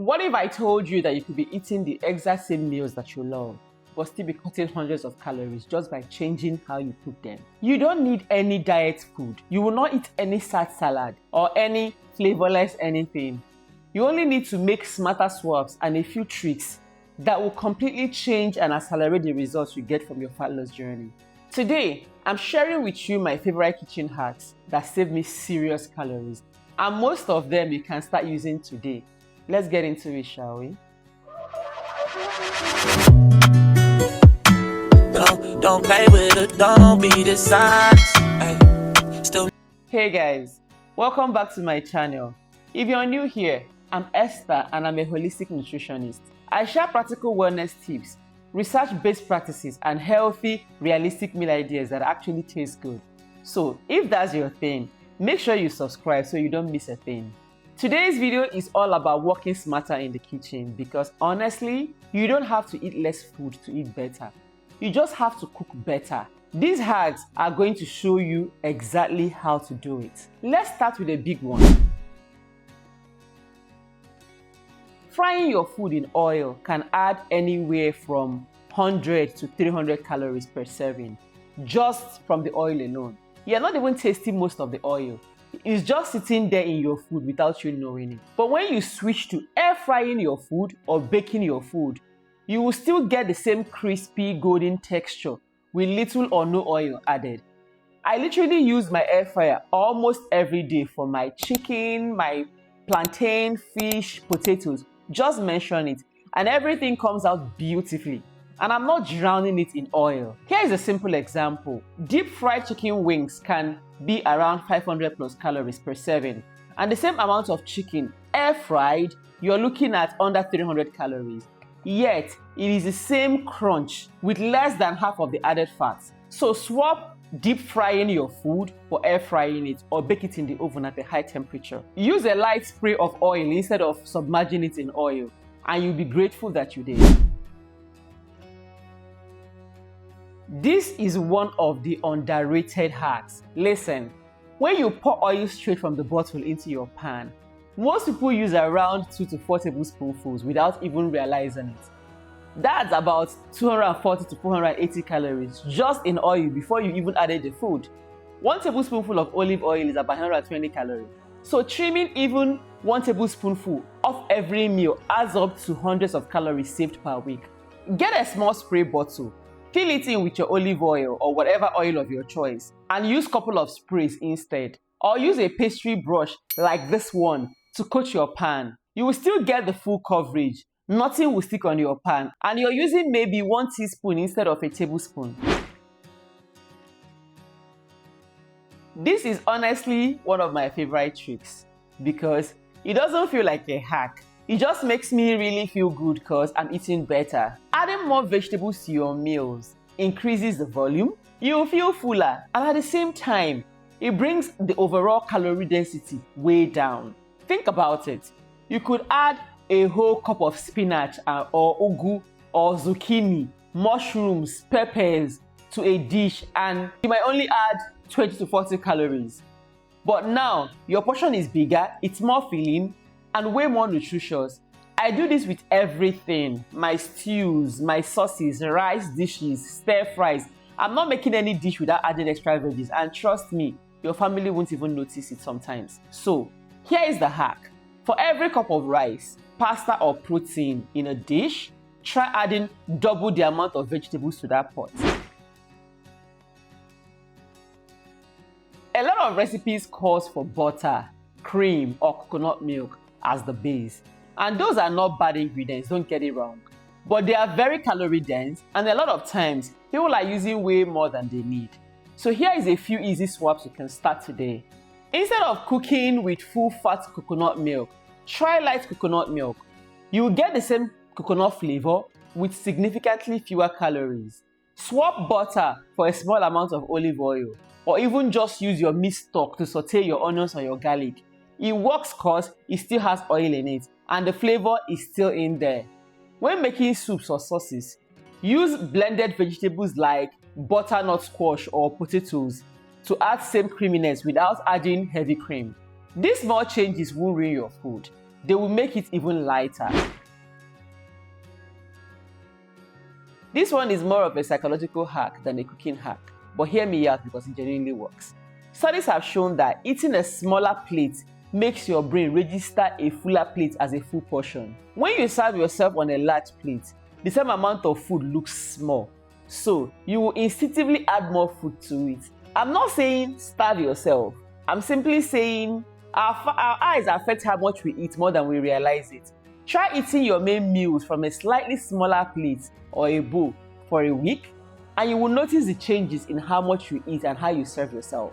What if I told you that you could be eating the exact same meals that you love, but still be cutting hundreds of calories just by changing how you cook them? You don't need any diet food. You will not eat any sad salad or any flavorless anything. You only need to make smarter swaps and a few tricks that will completely change and accelerate the results you get from your fat loss journey. Today, I'm sharing with you my favorite kitchen hacks that save me serious calories, and most of them you can start using today. Let's get into it, shall we? Don't play with it, don't be dishonest. Hey guys, welcome back to my channel. If you're new here, I'm Esther and I'm a holistic nutritionist. I share practical wellness tips, research-based practices, and healthy, realistic meal ideas that actually taste good. So if that's your thing, make sure you subscribe so you don't miss a thing. Today's video is all about working smarter in the kitchen because honestly, you don't have to eat less food to eat better. You just have to cook better. These hacks are going to show you exactly how to do it. Let's start with a big one. Frying your food in oil can add anywhere from 100 to 300 calories per serving, just from the oil alone. You're not even tasting most of the oil. It's just sitting there in your food without you knowing it. But when you switch to air frying your food or baking your food, you will still get the same crispy golden texture with little or no oil added. I literally use my air fryer almost every day for my chicken, my plantain, fish, potatoes. Just mention it and everything comes out beautifully. And I'm not drowning it in oil. Here is a simple example. Deep fried chicken wings can be around 500 plus calories per serving. And the same amount of chicken air fried, you're looking at under 300 calories. Yet, it is the same crunch with less than half of the added fats. So swap deep frying your food for air frying it or bake it in the oven at a high temperature. Use a light spray of oil instead of submerging it in oil, and you'll be grateful that you did. This is one of the underrated hacks. Listen, when you pour oil straight from the bottle into your pan, most people use around 2 to 4 tablespoonfuls without even realizing it. That's about 240 to 480 calories just in oil before you even added the food. 1 tablespoonful of olive oil is about 120 calories. So trimming even 1 tablespoonful of every meal adds up to hundreds of calories saved per week. Get a small spray bottle. Fill it in with your olive oil or whatever oil of your choice and use a couple of sprays instead. Or use a pastry brush like this one to coat your pan. You will still get the full coverage. Nothing will stick on your pan and you're using maybe 1 teaspoon instead of a tablespoon. This is honestly one of my favorite tricks because it doesn't feel like a hack. It just makes me really feel good because I'm eating better. Adding more vegetables to your meals increases the volume, you'll feel fuller, and at the same time, it brings the overall calorie density way down. Think about it. You could add a whole cup of spinach or ugu or zucchini, mushrooms, peppers to a dish and you might only add 20 to 40 calories. But now, your portion is bigger, it's more filling, and way more nutritious. I do this with everything. My stews, my sauces, rice dishes, stir fries. I'm not making any dish without adding extra veggies, and trust me, your family won't even notice it sometimes. So, here is the hack. For every cup of rice, pasta or protein in a dish, try adding double the amount of vegetables to that pot. A lot of recipes calls for butter, cream, or coconut milk as the base. And those are not bad ingredients, don't get it wrong. But they are very calorie dense and a lot of times people are using way more than they need. So here is a few easy swaps you can start today. Instead of cooking with full fat coconut milk, try light coconut milk. You will get the same coconut flavor with significantly fewer calories. Swap butter for a small amount of olive oil or even just use your meat stock to saute your onions or your garlic. It works cause it still has oil in it and the flavor is still in there. When making soups or sauces, use blended vegetables like butternut squash or potatoes to add same creaminess without adding heavy cream. These small changes won't ruin your food. they will make it even lighter. This one is more of a psychological hack than a cooking hack, but hear me out because it genuinely works. Studies have shown that eating a smaller plate makes your brain register a fuller plate as a full portion. When you serve yourself on a large plate, the same amount of food looks small, so you will instinctively add more food to it. I'm not saying starve yourself. I'm simply saying our eyes affect how much we eat more than we realize it. Try eating your main meals from a slightly smaller plate or a bowl for a week, and you will notice the changes in how much you eat and how you serve yourself.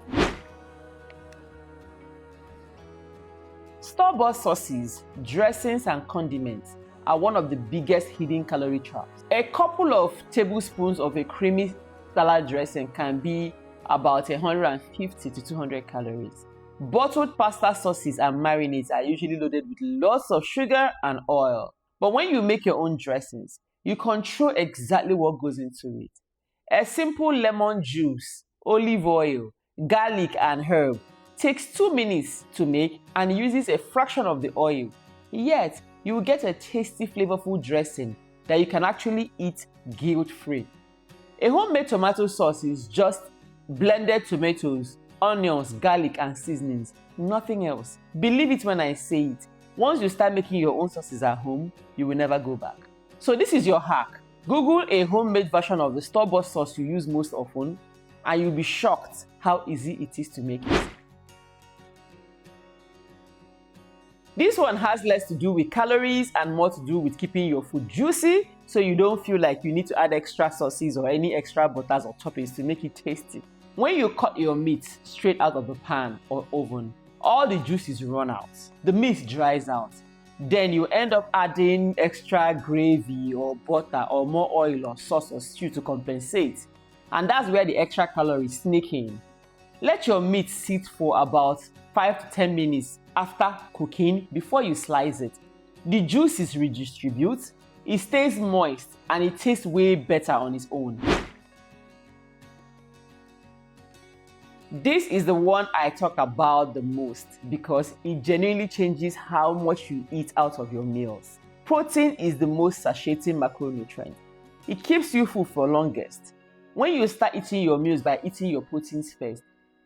Store-bought sauces, dressings, and condiments are one of the biggest hidden calorie traps. A couple of tablespoons of a creamy salad dressing can be about 150 to 200 calories. Bottled pasta sauces and marinades are usually loaded with lots of sugar and oil. But when you make your own dressings, you control exactly what goes into it. A simple lemon juice, olive oil, garlic, and herb takes 2 minutes to make and uses a fraction of the oil. Yet, you will get a tasty, flavorful dressing that you can actually eat guilt-free. A homemade tomato sauce is just blended tomatoes, onions, garlic, and seasonings, nothing else. Believe it when I say it. Once you start making your own sauces at home, you will never go back. So this is your hack. Google a homemade version of the store-bought sauce you use most often, and you'll be shocked how easy it is to make it. This one has less to do with calories and more to do with keeping your food juicy, so you don't feel like you need to add extra sauces or any extra butters or toppings to make it tasty. When you cut your meat straight out of the pan or oven, all the juices run out. The meat dries out. Then you end up adding extra gravy or butter or more oil or sauce or stew to compensate. And that's where the extra calories sneak in. Let your meat sit for about 5 to 10 minutes after cooking before you slice it. The juices redistribute, it stays moist, and it tastes way better on its own. This is the one I talk about the most because it genuinely changes how much you eat out of your meals. Protein is the most satiating macronutrient. It keeps you full for longest. When you start eating your meals by eating your proteins first,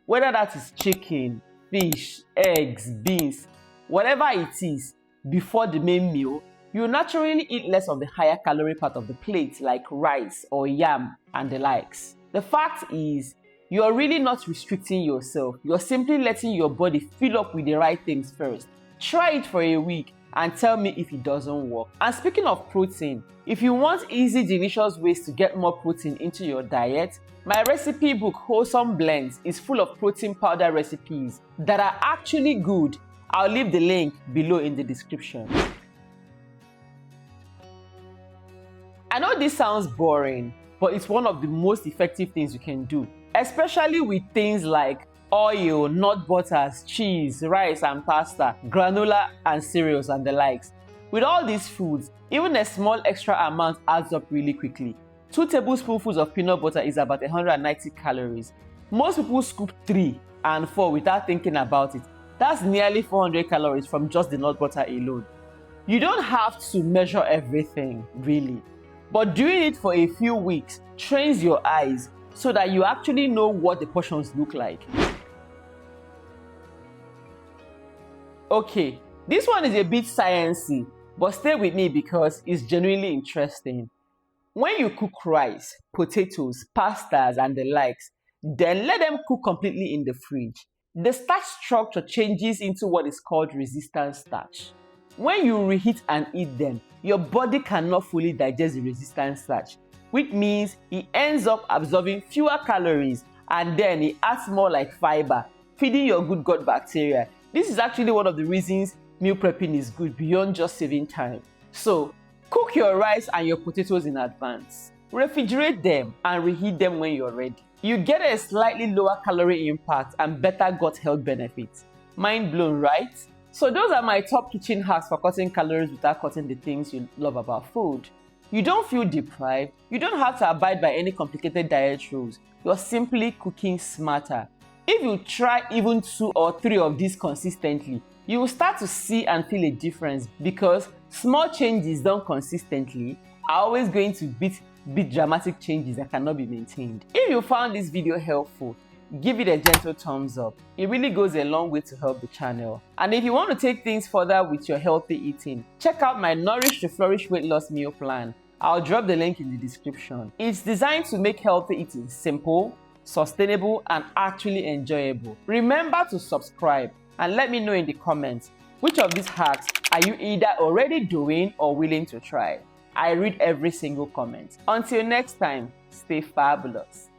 whether that is chicken, fish, eggs, beans, whatever it is, before the main meal, you naturally eat less of the higher calorie part of the plate like rice or yam and the likes. The fact is, you're really not restricting yourself. You're simply letting your body fill up with the right things first. Try it for a week and tell me if it doesn't work. And speaking of protein, if you want easy, delicious ways to get more protein into your diet, my recipe book, Wholesome Blends, is full of protein powder recipes that are actually good. I'll leave the link below in the description. I know this sounds boring, but it's one of the most effective things you can do, especially with things like oil, nut butters, cheese, rice and pasta, granola and cereals and the likes. With all these foods, even a small extra amount adds up really quickly. 2 tablespoonfuls of peanut butter is about 190 calories. Most people scoop 3 and 4 without thinking about it. That's nearly 400 calories from just the nut butter alone. You don't have to measure everything, really. But doing it for a few weeks trains your eyes so that you actually know what the portions look like. Okay, this one is a bit sciencey, but stay with me because it's genuinely interesting. When you cook rice, potatoes, pastas, and the likes, then let them cook completely in the fridge. The starch structure changes into what is called resistant starch. When you reheat and eat them, your body cannot fully digest the resistant starch, which means it ends up absorbing fewer calories and then it acts more like fiber, feeding your good gut bacteria. This is actually one of the reasons meal prepping is good beyond just saving time. So, cook your rice and your potatoes in advance. Refrigerate them and reheat them when you're ready. You get a slightly lower calorie impact and better gut health benefits. Mind blown, right? So those are my top kitchen hacks for cutting calories without cutting the things you love about food. You don't feel deprived. You don't have to abide by any complicated diet rules. You're simply cooking smarter. If you try even 2 or 3 of these consistently, You will start to see and feel a difference because small changes done consistently are always going to beat big dramatic changes that cannot be maintained. If you found this video helpful, give it a gentle thumbs up. It really goes a long way to help the channel. And if you want to take things further with your healthy eating, check out my Nourish to Flourish weight loss meal plan. I'll drop the link in the description. It's designed to make healthy eating simple, sustainable, and actually enjoyable. Remember to subscribe and let me know in the comments which of these hacks are you either already doing or willing to try. I read every single comment. Until next time, stay fabulous.